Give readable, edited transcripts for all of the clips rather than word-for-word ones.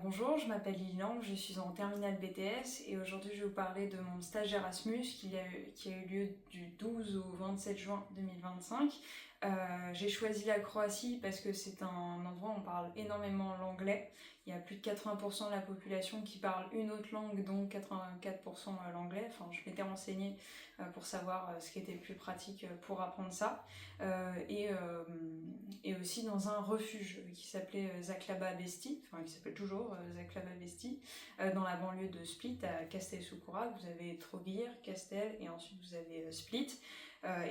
Bonjour, je m'appelle Lilian, je suis en terminale BTS et aujourd'hui je vais vous parler de mon stage Erasmus qui a eu lieu du 12 au 27 juin 2025. J'ai choisi la Croatie parce que c'est un endroit où on parle énormément l'anglais. Il y a plus de 80% de la population qui parle une autre langue, dont 84% l'anglais. Enfin, je m'étais renseignée pour savoir ce qui était le plus pratique pour apprendre ça. Et aussi dans un refuge qui s'appelait Zaklaba Besti, enfin qui s'appelle toujours Zaklaba Besti, dans la banlieue de Split, à Castel-Soucoura. Vous avez Trogir, Castel et ensuite vous avez Split.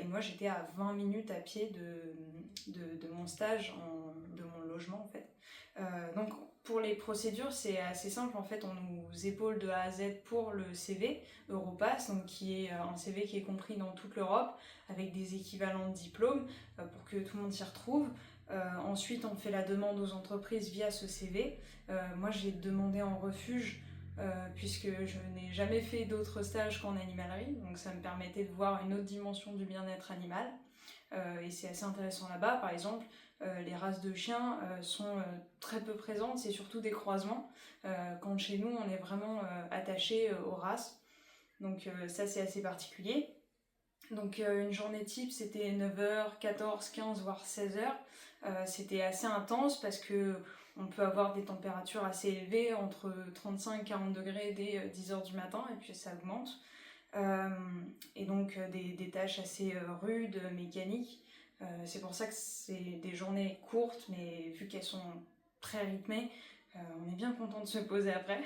Et moi j'étais à 20 minutes à pied de mon stage, de mon logement en fait. Donc pour les procédures c'est assez simple, en fait on nous épaule de A à Z pour le CV Europass, donc qui est un CV qui est compris dans toute l'Europe avec des équivalents de diplômes pour que tout le monde s'y retrouve. Ensuite on fait la demande aux entreprises via ce CV. Moi j'ai demandé en refuge puisque je n'ai jamais fait d'autres stages qu'en animalerie, donc ça me permettait de voir une autre dimension du bien-être animal. Et c'est assez intéressant là-bas. Par exemple, les races de chiens sont très peu présentes, c'est surtout des croisements, quand chez nous on est vraiment attaché aux races. Donc ça c'est assez particulier. Donc une journée type c'était 9h, 14, 15 voire 16h. C'était assez intense parce que on peut avoir des températures assez élevées, entre 35 et 40 degrés dès 10h du matin, et puis ça augmente. Et donc des tâches assez rudes, mécaniques. C'est pour ça que c'est des journées courtes, mais vu qu'elles sont très rythmées, on est bien content de se poser après.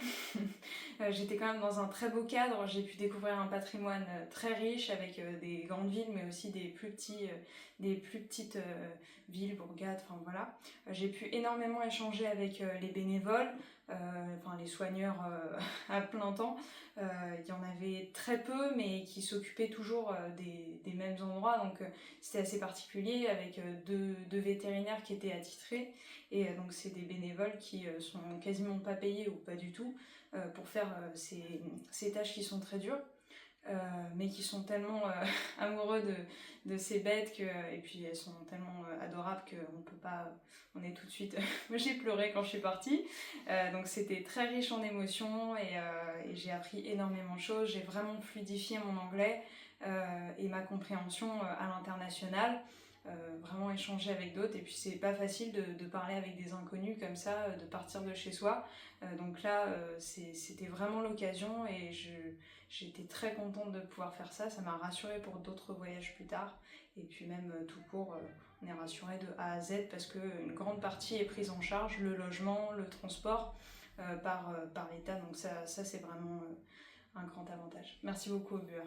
J'étais quand même dans un très beau cadre, j'ai pu découvrir un patrimoine très riche avec des grandes villes, mais aussi des plus petites villes, bourgades, enfin voilà. J'ai pu énormément échanger avec les bénévoles, enfin les soigneurs à plein temps. Il y en avait très peu, mais qui s'occupaient toujours des mêmes endroits, donc c'était assez particulier, avec deux vétérinaires qui étaient attitrés. Et donc c'est des bénévoles qui sont quasiment pas payés ou pas du tout pour faire ces tâches qui sont très dures. Mais qui sont tellement amoureux de ces bêtes et puis elles sont tellement adorables qu'on peut pas, on est tout de suite moi j'ai pleuré quand je suis partie. Donc c'était très riche en émotions et j'ai appris énormément de choses. J'ai vraiment fluidifié mon anglais et ma compréhension à l'international. Vraiment échanger avec d'autres, et puis c'est pas facile de parler avec des inconnus comme ça, de partir de chez soi. Donc là c'était vraiment l'occasion et j'étais très contente de pouvoir faire ça. Ça m'a rassurée pour d'autres voyages plus tard, et puis même tout court on est rassuré de A à Z parce qu'une grande partie est prise en charge, le logement, le transport par l'État, donc ça c'est vraiment un grand avantage. Merci beaucoup au BUA.